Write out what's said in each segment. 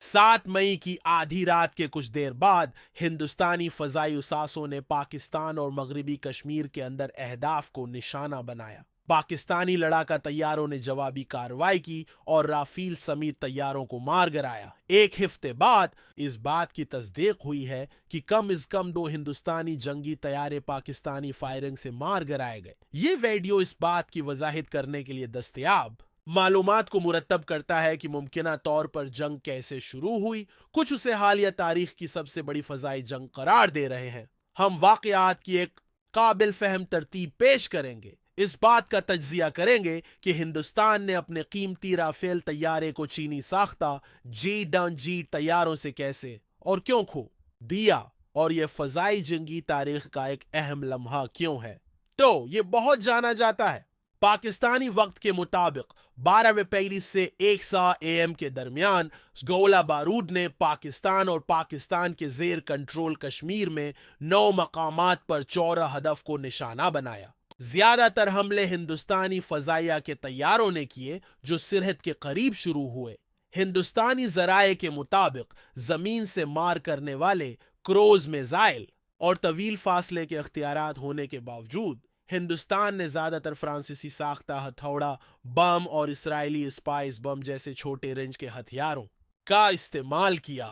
7 मई की आधी रात के कुछ देर बाद हिंदुस्तानी फजाई उसासों ने पाकिस्तान और मगरबी कश्मीर के अंदर अहदाफ को निशाना बनाया। पाकिस्तानी लड़ाका तैयारों ने जवाबी कार्रवाई की और राफेल समेत तैयारों को मार गिराया। एक हफ्ते बाद इस बात की तस्दीक हुई है कि कम से कम 2 हिंदुस्तानी जंगी तैयारे पाकिस्तानी फायरिंग से मार गिराए गए। ये वीडियो इस बात की वजाहिद करने के लिए दस्तयाब मालूमात को मुरतब करता है कि मुमकिना तौर पर जंग कैसे शुरू हुई। कुछ उसे हालिया तारीख की सबसे बड़ी फजाई जंग करार दे रहे हैं। हम वाकयात की एक काबिल फहम तरतीब पेश करेंगे, इस बात का तज्जिया करेंगे कि हिंदुस्तान ने अपने कीमती राफेल तैयारे को चीनी साख्ता J-G तैयारों से कैसे और क्यों खो दिया, और यह फजाई जंगी तारीख का एक अहम लम्हा क्यों है। तो ये बहुत जाना जाता है। पाकिस्तानी वक्त के मुताबिक 12 पेरिस से 1 AM के दरमियान गोला बारूद ने पाकिस्तान और पाकिस्तान के जेर कंट्रोल कश्मीर में 9 मकामात पर चौरा हदफ को निशाना बनाया। ज्यादातर हमले हिंदुस्तानी फजाइया के तैयारों ने किए जो सिरहद के करीब शुरू हुए। हिंदुस्तानी जराए के मुताबिक जमीन से मार करने वाले क्रोज मिसाइल और तवील फासले के अख्तियारात होने के बावजूद हिंदुस्तान ने ज्यादातर फ्रांसीसी साख्ता हथौड़ा बम और इसराइली स्पाइस बम जैसे छोटे रेंज के हथियारों का इस्तेमाल किया।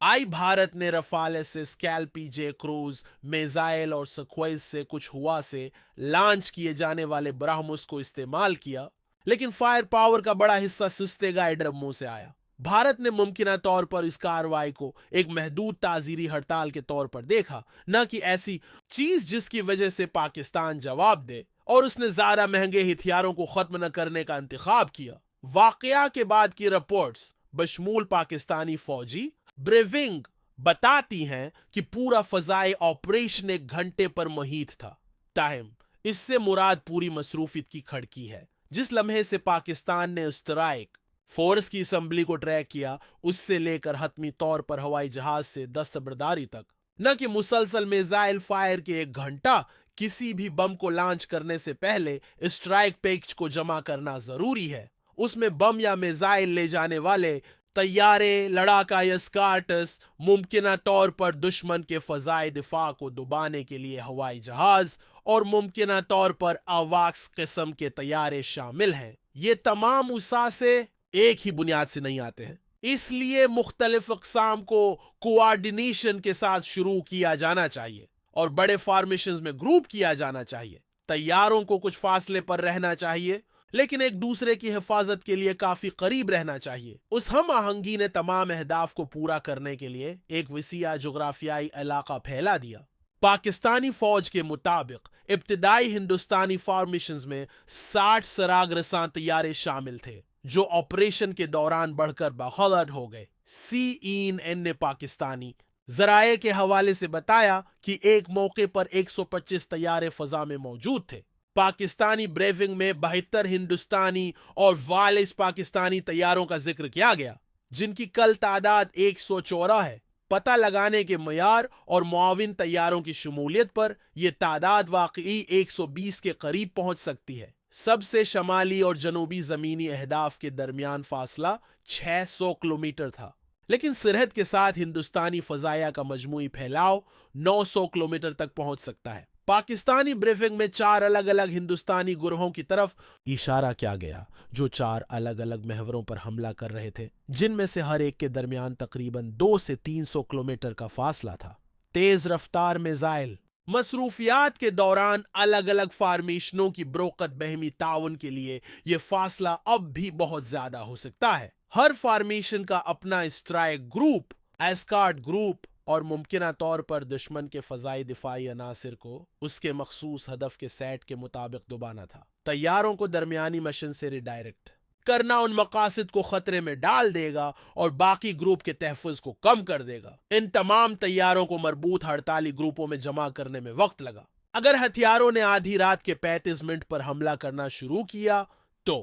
आई भारत ने रफाल से स्कैल्पी जे क्रूज मिसाइल और सक्वाइस से कुछ हुआ से लॉन्च किए जाने वाले ब्रह्मोस को इस्तेमाल किया, लेकिन फायर पावर का बड़ा हिस्सा सुस्ते गाइडर मुंह से आया। भारत ने मुमकिना तौर पर इस कार्रवाई को एक महदूद ताजीरी हड़ताल के तौर पर देखा, न कि ऐसी चीज जिसकी वजह से पाकिस्तान जवाब दे, और उसने ज्यादा महंगे हथियारों को खत्म न करने का इंतखाब किया। वाकया के बाद की रिपोर्ट्स बशमूल पाकिस्तानी फौजी ब्रीफिंग बताती हैं कि पूरा फजाई ऑपरेशन 1 घंटे पर मुहित था। टाइम इससे मुराद पूरी मसरूफियत की खड़की है। जिस लम्हे से पाकिस्तान ने स्ट्राइक फोर्स की असम्बली को ट्रैक किया, उससे लेकर हतमी तौर पर हवाई जहाज से दस्तबरदारी तक, न कि मुसलसल मिसाइल फायर के 1 घंटा, किसी भी बम को लॉन्च करने से पहले स्ट्राइक पैकेज को जमा करना जरूरी है। उसमें बम या मिसाइल ले जाने वाले तैयारे, लड़ाका या स्कार्टस, मुमकिना तौर पर दुश्मन के फजाई दिफा को दबाने के लिए हवाई जहाज और मुमकिना तौर पर आवाक्स किस्म के तैयारे शामिल हैं। ये तमाम उसासे एक ही बुनियाद से नहीं आते हैं, इसलिए मुख्तलिफ अक़साम को कोऑर्डिनेशन के साथ शुरू किया जाना चाहिए और बड़े फॉर्मेशंस में ग्रुप किया जाना चाहिए। तैयारों को कुछ फासले पर रहना चाहिए, लेकिन एक दूसरे की हिफाजत के लिए काफी करीब रहना चाहिए। उस हम आहंगी ने तमाम अहदाफ को पूरा करने के लिए एक वसीआ जोग्राफियाई इलाका फैला दिया। पाकिस्तानी फौज के मुताबिक इब्तिदाई हिंदुस्तानी फॉर्मेशंस में 60 सराग रसां तैयारे शामिल थे, जो ऑपरेशन के दौरान बढ़कर बखौलत हो गए। CNN ने पाकिस्तानी जराए के हवाले से बताया कि एक मौके पर 125 तैयारे फजा में मौजूद थे। पाकिस्तानी ब्रीफिंग में 72 हिंदुस्तानी और 42 पाकिस्तानी तैयारों का जिक्र किया गया, जिनकी कल तादाद 114 है। पता लगाने के मयार और मुआविन तैयारों की शमूलियत पर यह तादाद वाकई 120 के करीब पहुंच सकती है। सबसे शमाली और जनूबी जमीनी अहदाफ के दरमियान फासला 600 किलोमीटर था, लेकिन सरहद के साथ हिंदुस्तानी फजाया का मजमूई फैलाव 900 किलोमीटर तक पहुंच सकता है। पाकिस्तानी ब्रीफिंग में 4 अलग अलग हिंदुस्तानी गुरोहों की तरफ इशारा किया गया, जो 4 अलग अलग महवरों पर हमला कर रहे थे, जिनमें से हर एक के दरमियान तकरीबन 200 से 300 किलोमीटर का फासला था। तेज रफ्तार मिसाइल मसरूफियात के दौरान अलग अलग फार्मेशनों की ब्रोकत बहमी ताउन के लिए यह फासला अब भी बहुत ज्यादा हो सकता है। हर फार्मेशन का अपना स्ट्राइक ग्रुप, एस्कार्ट ग्रुप और मुमकिना तौर पर दुश्मन के फजाई दिफाई अनासिर को उसके मखसूस हदफ के सेट के मुताबिक दुबाना था। तैयारों को दरमियानी मशीन से रिडायरेक्ट करना उन मकासद को खतरे में डाल देगा और बाकी ग्रुप के तहफ़्फ़ुज़ को कम कर देगा। इन तमाम तैयारों को मरबूत हड़ताली ग्रुपों में जमा करने में वक्त लगा। अगर हथियारों ने आधी रात के 35 मिनट पर हमला करना शुरू किया तो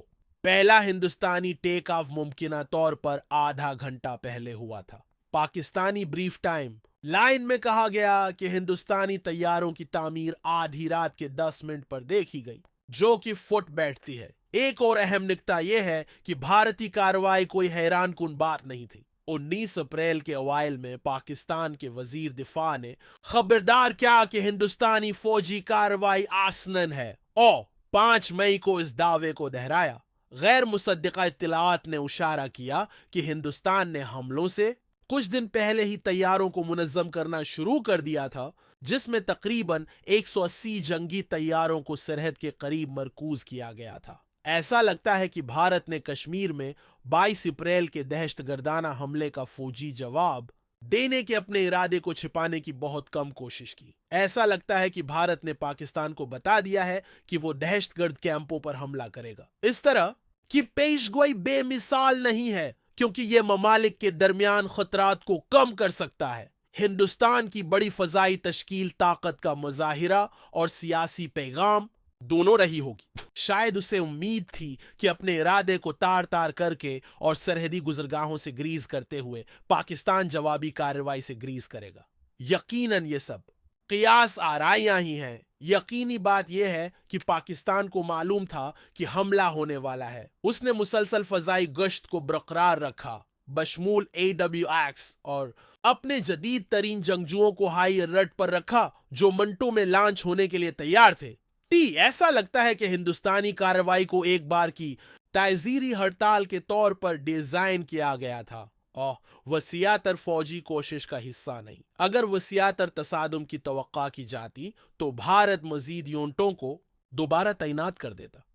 पहला हिंदुस्तानी टेक ऑफ मुमकिना तौर पर आधा घंटा पहले हुआ था। पाकिस्तानी ब्रीफ टाइम लाइन में कहा गया कि हिंदुस्तानी तैयारों की तामीर आधी रात के 10 मिनट पर देखी गई, जो कि फुट बैठती है। एक और अहम नुक्ता यह है कि भारतीय कार्रवाई कोई हैरान कुन बात नहीं थी। 19 अप्रैल के अवाइल में पाकिस्तान के वजीर दिफा ने खबरदार किया कि हिंदुस्तानी फौजी कार्रवाई आसनन है और 5 मई को इस दावे को दोहराया। गैर मुसद्दिका इत्तलाआत ने इशारा किया कि हिंदुस्तान ने हमलों से कुछ दिन पहले ही तैयारों को मुनज़्ज़म करना शुरू कर दिया था, जिसमें तकरीबन 180 जंगी तैयारों को सरहद के करीब मरकूज किया गया था। ऐसा लगता है कि भारत ने कश्मीर में 22 अप्रैल के दहशतगर्दाना हमले का फौजी जवाब देने के अपने इरादे को छिपाने की बहुत कम कोशिश की। ऐसा लगता है कि भारत ने पाकिस्तान को बता दिया है कि वो दहशतगर्द कैंपों पर हमला करेगा। इस तरह की पेशगोई बेमिसाल नहीं है, क्योंकि ये ममालिक के दरमियान खतरात को कम कर सकता है। हिंदुस्तान की बड़ी फजाई तश्कील ताकत का मुजाहिरा और सियासी पैगाम दोनों रही होगी। शायद उसे उम्मीद थी कि अपने इरादे को तार तार करके और सरहदी गुजरगाहों से ग्रीज करते हुए पाकिस्तान जवाबी कार्रवाई से ग्रीज करेगा। यकीनन ये सब कियास आराइयां ही हैं। यकीनी बात यह है कि पाकिस्तान को मालूम था कि हमला होने वाला है। उसने मुसलसल फजाई गश्त को बरकरार रखा, बशमूल AWACS, और अपने जदीद तरीन जंगजुओं को हाई अलर्ट पर रखा जो मंटो में लॉन्च होने के लिए तैयार थे। ऐसा लगता है कि हिंदुस्तानी कार्रवाई को एक बार की ताज़ीरी हड़ताल के तौर पर डिजाइन किया गया था और वसीयातर फौजी कोशिश का हिस्सा नहीं। अगर वसीयातर तसादुम की तवक्का की जाती तो भारत मजीद यूनिटों को दोबारा तैनात कर देता।